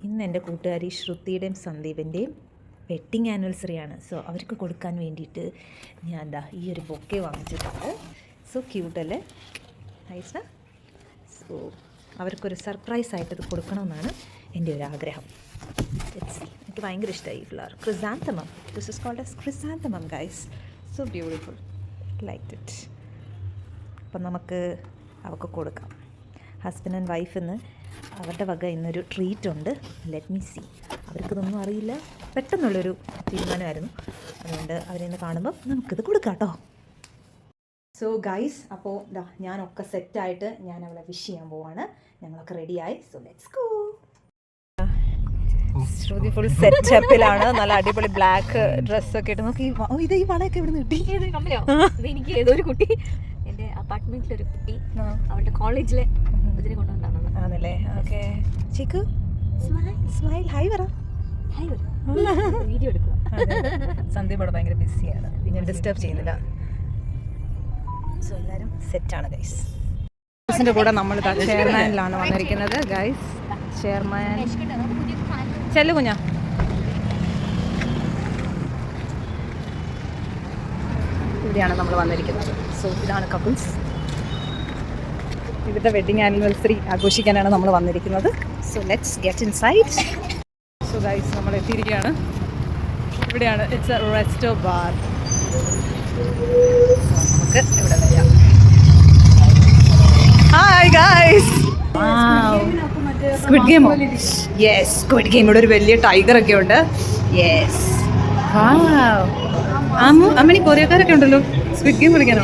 ഇന്ന് എൻ്റെ കൂട്ടുകാരി ശ്രുതിയുടെയും സന്ദീപിൻ്റെയും വെഡ്ഡിങ് ആനിവേഴ്സറി ആണ്. സോ അവർക്ക് കൊടുക്കാൻ വേണ്ടിയിട്ട് ഞാൻ എന്താ ഈ ഒരു ബൊക്കെ വാങ്ങിച്ചിട്ടുണ്ട്. സോ ക്യൂട്ടല്ലേ, നൈസ്. സോ അവർക്കൊരു സർപ്രൈസ് ആയിട്ട് ഇത് കൊടുക്കണമെന്നാണ് എൻ്റെ ഒരു ആഗ്രഹം. എനിക്ക് ഭയങ്കര ഇഷ്ടമായി ഈ flower. Chrysanthemum, this is called as chrysanthemum guys. So beautiful, like it. അപ്പം നമുക്ക് അവർക്ക് കൊടുക്കാം. ഹസ്ബൻഡ് ആൻഡ് വൈഫിന്ന് അവരുടെ വക ഇന്നൊരു ട്രീറ്റ് ഉണ്ട്. Let me C. അവർക്കിതൊന്നും അറിയില്ല, പെട്ടെന്നുള്ളൊരു തീരുമാനമായിരുന്നു. അതുകൊണ്ട് അവരിന്ന് കാണുമ്പോൾ നമുക്കിത് കൊടുക്കാം കേട്ടോ. സോ ഗൈസ്, അപ്പോൾ ഞാനൊക്കെ സെറ്റായിട്ട് ഞാൻ അവളെ വിഷ് ചെയ്യാൻ പോവാണ്. ഞങ്ങളൊക്കെ റെഡിയായി. So let's go. Shruti full സെറ്റപ്പിലാണ്. നല്ല അടിപൊളി ബ്ലാക്ക് ഡ്രസ്സൊക്കെ ഇട്ട് നോക്കി. ഇത് ഈ വളയൊക്കെ ഇവിടെ കിട്ടി. എനിക്ക് ഏതൊരു കുട്ടി എൻ്റെ അപ്പാർട്ട്മെന്റിലൊരു കുട്ടി അവളുടെ കോളേജിലെ ഇതിന് കൊണ്ടുവന്നാണ്. ആണല്ലേ? ഓക്കെ. ചിക്കു സ്മൈൽ, ഹായ് പറ. വീഡിയോ എടുക്കുക. സന്ദീപ് അവിടെ ഭയങ്കര ബിസിയാണ്, ഞാൻ ഡിസ്റ്റർബ് ചെയ്യുന്നില്ല. സോ എല്ലാവരും സെറ്റാണ് ഗൈസ്. ിന്റെ കൂടെ നമ്മൾ ചെയർമാനിലാണ് വന്നിരിക്കുന്നത് ഗൈസ്. ചെയർമാൻ ചെല്ലു കുഞ്ഞ. ഇവിടെയാണ് നമ്മൾ വന്നിരിക്കുന്നത്. സോ ഇതാണ് കപ്പിൾസ്. ഇവരുടെ വെഡ്ഡിങ് ആനിവേഴ്സറി ആഘോഷിക്കാനാണ് നമ്മൾ വന്നിരിക്കുന്നത്. So let's get inside. So guys, നമ്മൾ എത്തിയിരിക്കുകയാണ്. ഇവിടെയാണ്. It's a resto bar. നമുക്ക് ഇവിടെ വരാം. Hi guys. സ്ക്വിഡ് ഗെയിമോ? Yes, squid game. ഇവിടെ ഒരു വലിയ ടൈഗർ ഒക്കെ ഉണ്ട്. യെസ്. അമ്മണി കൊറിയക്കാരൊക്കെ ഉണ്ടല്ലോ സ്ക്വിഡ് ഗെയിം കളിക്കാനോ?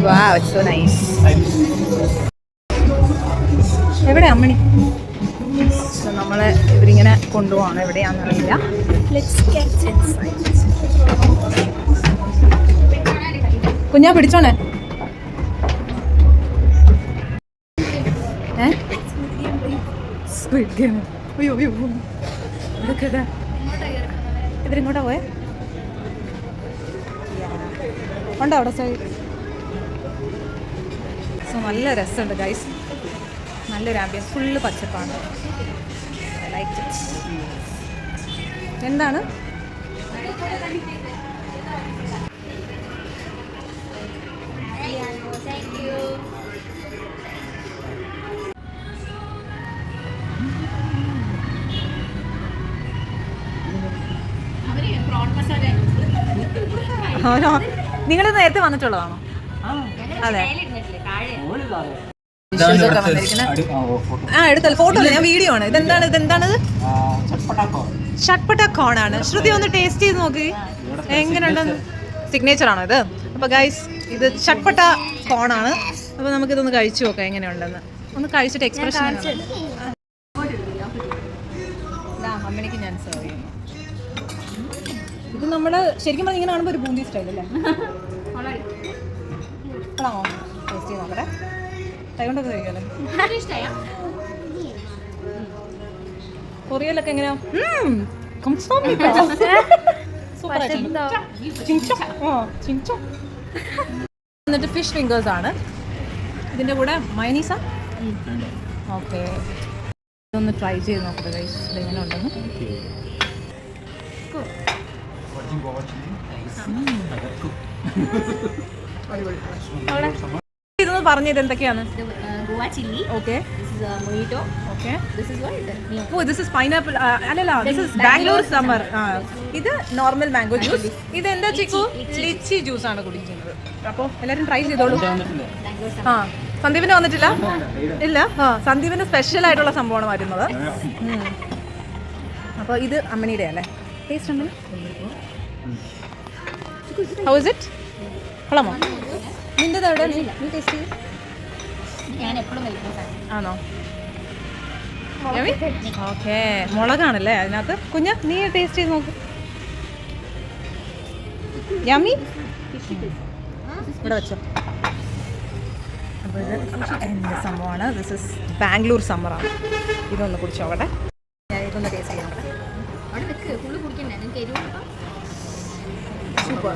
Wow, it's so nice. എവിടെ അമ്മണി? സോ നമ്മളെ ഇവരിങ്ങനെ കൊണ്ടുപോവാണ്. എവിടെയാണെന്നറിയില്ല. കുഞ്ഞാ പിടിച്ചോണേ. Squid game. അയ്യോ അയ്യോ, ഇവരിങ്ങോട്ടാ പോയെ? ഉണ്ടോ അവിടെ സൈഡ്? സോ നല്ല രസമുണ്ട് ഗൈസ്. നല്ലൊരു ആംബിയൻസ്, ഫുള്ള് പച്ചപ്പാണ്. Like it. എന്താണ് നിങ്ങൾ നേരത്തെ വന്നിട്ടുള്ളതാണോ? അതെ. എടുത്തല്ലോ ഫോട്ടോ അല്ലേ, ഞാൻ വീഡിയോ ആണ്. ഇതെന്താണിത്? ചട്പട്ട കോൺ ആണ്. ശ്രുതി ഒന്ന് ടേസ്റ്റ് ചെയ്ത് നോക്കി എങ്ങനെയുണ്ടെന്ന്. സിഗ്നേച്ചർ ആണോ ഇത്? അപ്പൊ ഗൈസ്, ഇത് ചട്പട്ട കോണാണ്. അപ്പൊ നമുക്കിതൊന്ന് കഴിച്ചു നോക്കാം എങ്ങനെയുണ്ടെന്ന്. ഒന്ന് കഴിച്ചിട്ട് എക്സ്പ്രഷൻ. അമ്മണിക്ക് ഞാൻ സെർവ് ചെയ്യുന്നു. ഇത് നമ്മള് ശരിക്കും പറഞ്ഞാൽ ഇങ്ങനെ കാണുമ്പോൾ ഒരു ബൂന്തി സ്റ്റൈൽ അല്ലേ? ആണോ? ടേസ്റ്റ് ചെയ്ത് നോക്കട്ടെ. കൈ കൊണ്ടൊക്കെ കഴിക്കാല്ലേ? കൊറിയയിലൊക്കെ എങ്ങനെയാ? എന്നിട്ട് ഫിഷ് ഫിംഗേഴ്സ് ആണ്. ഇതിന്റെ കൂടെ മയനീസ. ഓക്കെ, ഇതൊന്ന് ട്രൈ ചെയ്ത് നോക്കട്ടെ ഗൈസ്, ഇതെങ്ങനെ ഉണ്ടെന്ന്. ഇതൊന്ന് പറഞ്ഞത് എന്തൊക്കെയാണ്? Goa chilli. Okay. Mojito. Okay. This is pineapple. അല്ലല്ല, ദിസ് ഇസ് ബാംഗ്ലൂർ സമ്മർ. ഇത് നോർമൽ മാംഗോ ജ്യൂസ്. ഇത് എന്താ ചിക്കു? ലിച്ചി ജ്യൂസ് ആണ് കുടിക്കുന്നത്. അപ്പോൾ എല്ലാവരും ട്രൈ ചെയ്തോളൂ. സന്ദീപിന് വന്നിട്ടില്ല? ഇല്ല. സന്ദീപിന് സ്പെഷ്യൽ ആയിട്ടുള്ള സംഭവമാണ് വരുന്നത്. അപ്പോൾ ഇത് അമ്മണിയുടെ അല്ലേ? ടേസ്റ്റ് ഉണ്ട്. How is it? കൊള്ളാമോ? നിൻ്റെത് എവിടെ? നീ ടേസ്റ്റ് ചെയ്യും? ആണോ? ഓക്കെ, മുളകാണല്ലേ അതിനകത്ത്. കുഞ്ഞ നീ ടേസ്റ്റ് ചെയ്ത് നോക്ക്. യമ്മി. ഇവിടെ വെച്ചോ. അപ്പോൾ ഇത് എൻ്റെ സംഭവമാണ്. ദിസ് ഇസ് ബാംഗ്ലൂർ സമ്മറാണ്. ഇതൊന്ന് കുടിച്ചോക്കട്ടെ. ഞാൻ ഇതൊന്ന് ടേസ്റ്റ് ചെയ്യാം. സൂപ്പർ.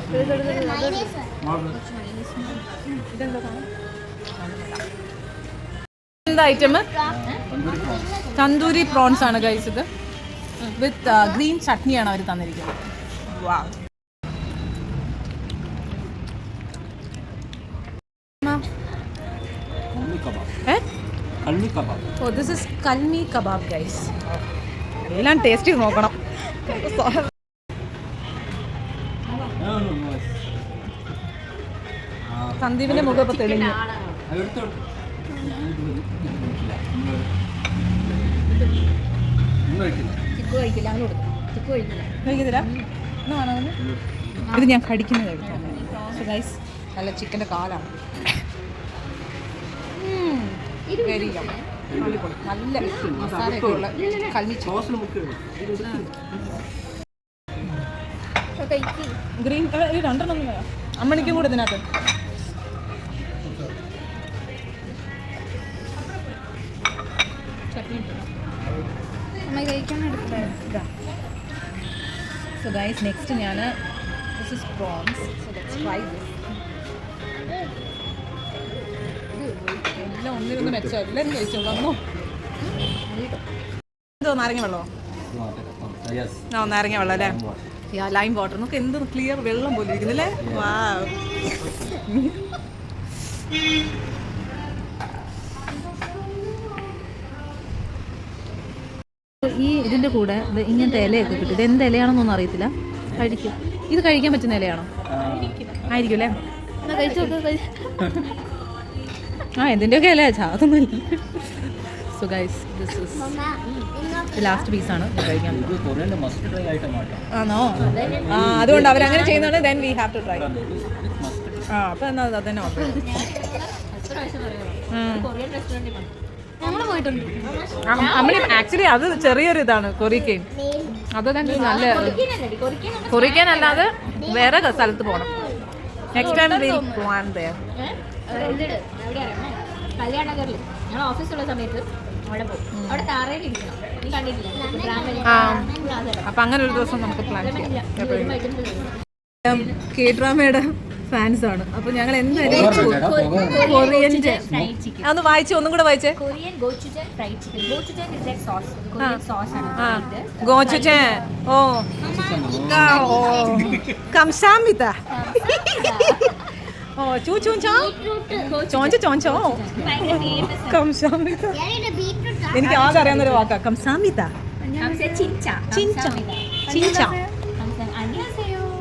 ഇതെന്താ ഐറ്റം? തന്തൂരി പ്രോൺസ് ആണ് ഗൈസ് ഇത്. വിത്ത് ഗ്രീൻ ചട്നിയാണ് അവർ തന്നിരിക്കുന്നത്. വാ ഓ this is kalmi kebab guys. എല്ലാം ടേസ്റ്റ് ചെയ്ത് നോക്കണം. സന്ദീപിന്റെ മുഖം ഇപ്പൊ തെളിഞ്ഞു. കഴിക്കത്തില്ല. ഇത് ഞാൻ കടിക്കുന്നത് കഴിക്കാം. ഗൈസ് നല്ല ചിക്കൻ്റെ കാലാണ്. നല്ല മസാലയൊക്കെ ഉള്ള കൽമി ഗ്രീൻ രണ്ടെണ്ണം അമ്മണിക്കും കൂടെ ഇതിനകത്ത്. സോ ഗൈസ് നെക്സ്റ്റ് ഞാൻ this is prawns. So let's try this. എല്ലാം ഒന്നിനൊന്ന് മെച്ചം. എല്ലാവരും കഴിച്ചോളൂ. ഒന്നോ എന്തോ നാരങ്ങ വെള്ളമോ? ആ നാരങ്ങ വെള്ളം അല്ലേ? Lime water. നമുക്ക് എന്ത് ക്ലിയർ വെള്ളം പോലെ ഇരിക്കുന്നില്ലേ? വാ ഈ ഇതിൻ്റെ കൂടെ ഇങ്ങനത്തെ ഇലയൊക്കെ കിട്ടും. ഇത് എന്ത് ഇലയാണെന്നൊന്നും അറിയത്തില്ല. കഴിക്കും. ഇത് കഴിക്കാൻ പറ്റുന്ന ഇലയാണോ? ആയിരിക്കും അല്ലേ? ആ എന്തിൻ്റെയൊക്കെ ഇല ചാതൊന്നുമില്ല. So guys this is last പീസാണ് കഴിക്കാൻ. ആണോ? ആ അതുകൊണ്ട് അവരങ്ങനെ ചെയ്യുന്നതാണ്. Then we have to try. ആ അപ്പോൾ എന്നാൽ അത് തന്നെ ഓർഡർ ചെയ്തു. അമ്മ ആക്ച്വലി അത് ചെറിയൊരു ഇതാണ് കൊറിയൻ. അത് തന്നെ നല്ല കൊറിയൻ അല്ലാതെ വേറെ സ്ഥലത്ത് പോകണം. Next time will plan there. കല്യാണഗറിൽ ഞങ്ങൾ ഓഫീസുള്ള സമയത്ത് അവിടെ പോകും. അവിടെ താറയിൽ ഇരിക്കണം. നീ കണ്ടിട്ടില്ല? അപ്പം അങ്ങനെ ഒരു ദിവസം നമുക്ക് പ്ലാൻ ചെയ്യാം. കെ ഡ്രാമയുടെ ഫാൻസ് ആണ്. അപ്പൊ ഞങ്ങൾ എന്തായാലും കൊറിയൻ്റെ അതൊന്ന് വായിച്ചേ, ഒന്നും കൂടെ വായിച്ചേ. Korean gochujang fried chicken. Gochujang is that sauce. Korean sauce ആണ്. ഗോചുജൻ. ഓ കംസാമിത. ഓ ചൂ ചൂ ചോ ചോഞ്ചോ ചോഞ്ചോ കംസാമിത. എനിക്ക് ആകെ അറിയാവുന്നൊരു വാക്കാ കംസാമിത.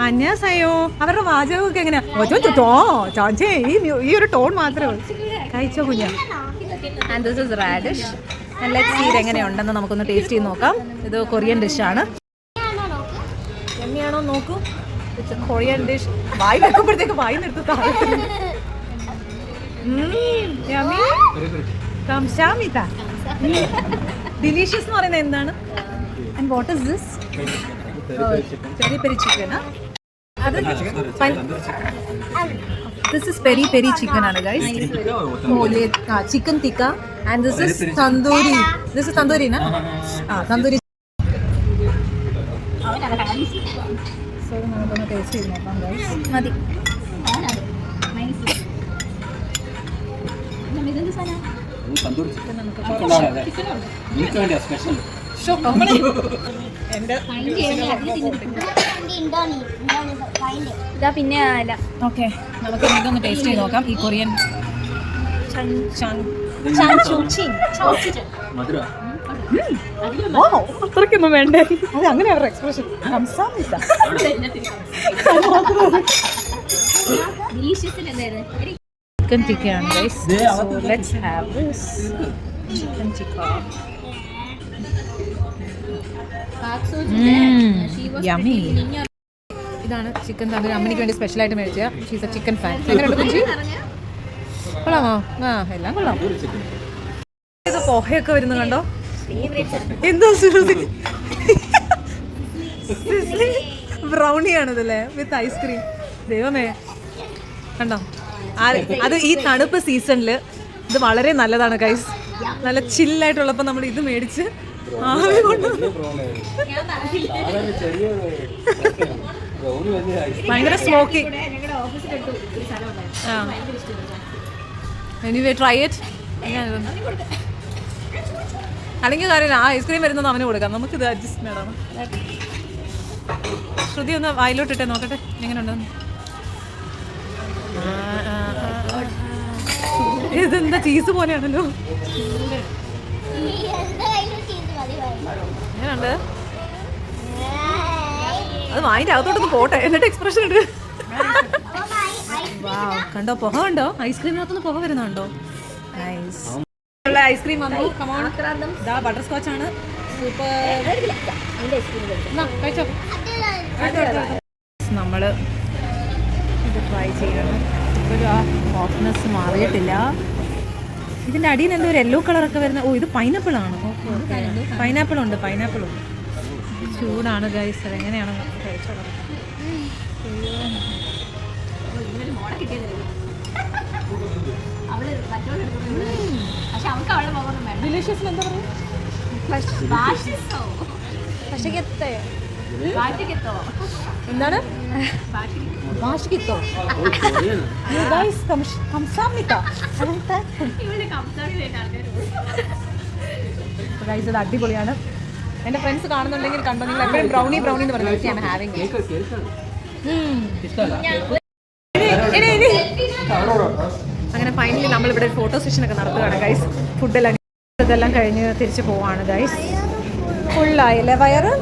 അന്യാസയോ. അവരുടെ വാചകമൊക്കെ എങ്ങനെയാ? ഈ ഒരു ടോൺ മാത്രമേ ഉള്ളൂ. കഴിച്ചോ കുഞ്ഞ. And this is radish. And let's see ഇതെങ്ങനെയുണ്ടെന്ന് നമുക്കൊന്ന് ടേസ്റ്റ് ചെയ്ത് നോക്കാം. ഇത് കൊറിയൻ ഡിഷാണ്. എങ്ങനെയാണോ നോക്കൂ. It's a Korean dish. വായി വെക്കുമ്പോഴത്തേക്ക് വായി നിർത്തി താഴെ. ഡിലീഷ്യസ് എന്ന് പറയുന്നത് എന്താണ്? And what is this? Peri peri chicken. This is peri peri chicken ആണ് guys. Chicken tikka. And this is tandoori. This is tandoori na? Tandoori. So നമുക്കൊന്ന് ടേസ്റ്റ് ചെയ്ത് നോക്കാം ഗൈസ്. മതി. പിന്നെ ഓക്കെ നമുക്ക് ഇതൊന്ന് ടേസ്റ്റ് ചെയ്ത് നോക്കാം. ഈ കൊറിയൻ അത്രയ്ക്കൊന്നും വേണ്ടേ? അത് അങ്ങനെ അവരുടെ എക്സ്പ്രഷൻ. ചിക്കൻ ടിക്കയാണ് guys. So let's have this chicken tikka. Yummy. ഇതാണ് ചിക്കൻ തന്തൂരി. അമ്മയ്ക്ക് വേണ്ടി സ്പെഷ്യലായിട്ട് മേടിച്ച. She's a chicken fan. എങ്ങനെയുണ്ട് കുഞ്ചി? കൊള്ളാമോ? ആ എല്ലാം കൊള്ളാം. ഇത് പോഹയൊക്കെ വരുന്നു കണ്ടോ? എന്തോ ബ്രൗണിയാണിതല്ലേ വിത്ത് ഐസ്ക്രീം. ദൈവമേ കണ്ടോ? അത് ഈ തണുപ്പ് സീസണിൽ ഇത് വളരെ നല്ലതാണ് ഗൈസ്. നല്ല ചില്ലായിട്ടുള്ളപ്പോൾ നമ്മൾ ഇത് മേടിച്ച് ആവി കൊണ്ട് ഭയങ്കര സ്മോക്കി. Anyway try it. അല്ലെങ്കിൽ കാര്യമില്ല, ആ ഐസ്ക്രീം വരുന്നത് അവന് കൊടുക്കാം, നമുക്കിത് അഡ്ജസ്റ്റ്മെൻ്റ് ആണ്. ശ്രുതി ഒന്ന് വായിലോട്ടിട്ടേ നോക്കട്ടെ എങ്ങനെയുണ്ടെന്ന്. ഇതെന്താ ചീസ് പോലെയാണല്ലോ. എങ്ങനെയുണ്ട്? അത് വാങ്ങിൻ്റെ അകത്തോട്ടൊന്ന് പോട്ടെ, എന്നിട്ട് എക്സ്പ്രഷൻ ഇട്. കണ്ടോ പുക കണ്ടോ? ഐസ്ക്രീമിനകത്തുനിന്ന് പുക വരുന്നുണ്ടോ? നൈസ്. ഐസ്ക്രീം വന്നു. കമോൺ, ഇതാ ബട്ടർ സ്കോച്ച് ആണ്. സൂപ്പർ. കഴിച്ചോ. നമ്മൾ ഇത് ട്രൈ ചെയ്യണം. ഇപ്പോഴും ആ ഹോട്ട്നെസ് മാറിയിട്ടില്ല. ഇതിൻ്റെ അടിയിൽ എന്തോ ഒരു യെല്ലോ കളറൊക്കെ വരുന്ന. ഓ, ഇത് പൈനാപ്പിൾ ആണ്. പൈനാപ്പിൾ ഉണ്ട്. ചൂടാണ് ഗൈസ്. അതെങ്ങനെയാണെന്ന് കഴിച്ചോളാം. ഡിലീഷ്യസ് എന്താ പറയുക? എന്താണ്? ഇത് അടിപൊളിയാണ്. എൻ്റെ ഫ്രണ്ട്സ് കാണുന്നുണ്ടെങ്കിൽ കണ്ടോ, നിങ്ങൾ എപ്പോഴും ബ്രൗണി എന്ന് പറയുന്നത്. അങ്ങനെ ഫൈനലി നമ്മളിവിടെ ഫോട്ടോ സെഷനൊക്കെ നടത്തുകയാണ് ഗൈസ്. ഇതെല്ലാം കഴിഞ്ഞ് തിരിച്ച് പോവാണ് ഗൈസ്. ഫുള്ളായില്ലേ വയറ്?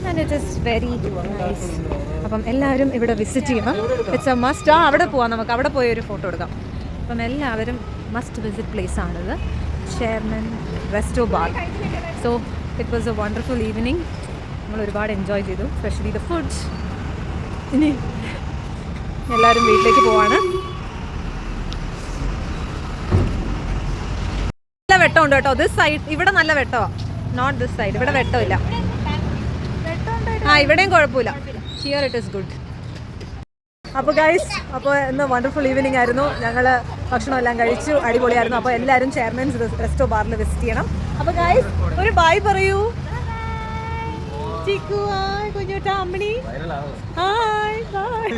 And it is very nice. അപ്പം എല്ലാവരും ഇവിടെ വിസിറ്റ് ചെയ്യണം. It's A must. അവിടെ പോവാം, നമുക്ക് അവിടെ പോയി ഒരു ഫോട്ടോ എടുക്കാം. അപ്പം എല്ലാവരും മസ്റ്റ് വിസിറ്റ് പ്ലേസ് ആണിത്, chairman resto bar. So it was A wonderful evening. നമ്മൾ ഒരുപാട് എൻജോയ് ചെയ്തു, സ്പെഷ്യലി ദ ഫുഡ്. ഇനി എല്ലാവരും വീട്ടിലേക്ക് പോവാണ്. നല്ല വെട്ടമുണ്ട് കേട്ടോ. ദിസ് സൈഡ് ഇവിടെ നല്ല വെട്ടമാണ്. Not this side. ഇവിടെ വെട്ടമില്ല. ആ, ഇവിടെയും കുഴപ്പമില്ല. Here it is good. അപ്പോൾ ഗൈസ്, അപ്പോൾ ഇന്ന് വണ്ടർഫുൾ ഈവനിങ് ആയിരുന്നു. ഞങ്ങൾ ഭക്ഷണമെല്ലാം കഴിച്ചു, അടിപൊളിയായിരുന്നു. അപ്പോൾ എല്ലാവരും ചെയർമാൻസ് റെസ്റ്റോ ബാറിൽ വിസിറ്റ് ചെയ്യണം. അപ്പോൾ ഗൈസ് ഒരു ബൈ പറയൂ. ചിക്കു ഹായ്, കുഞ്ഞുട്ടാ, അമ്മണി ഹായ്, ബൈ.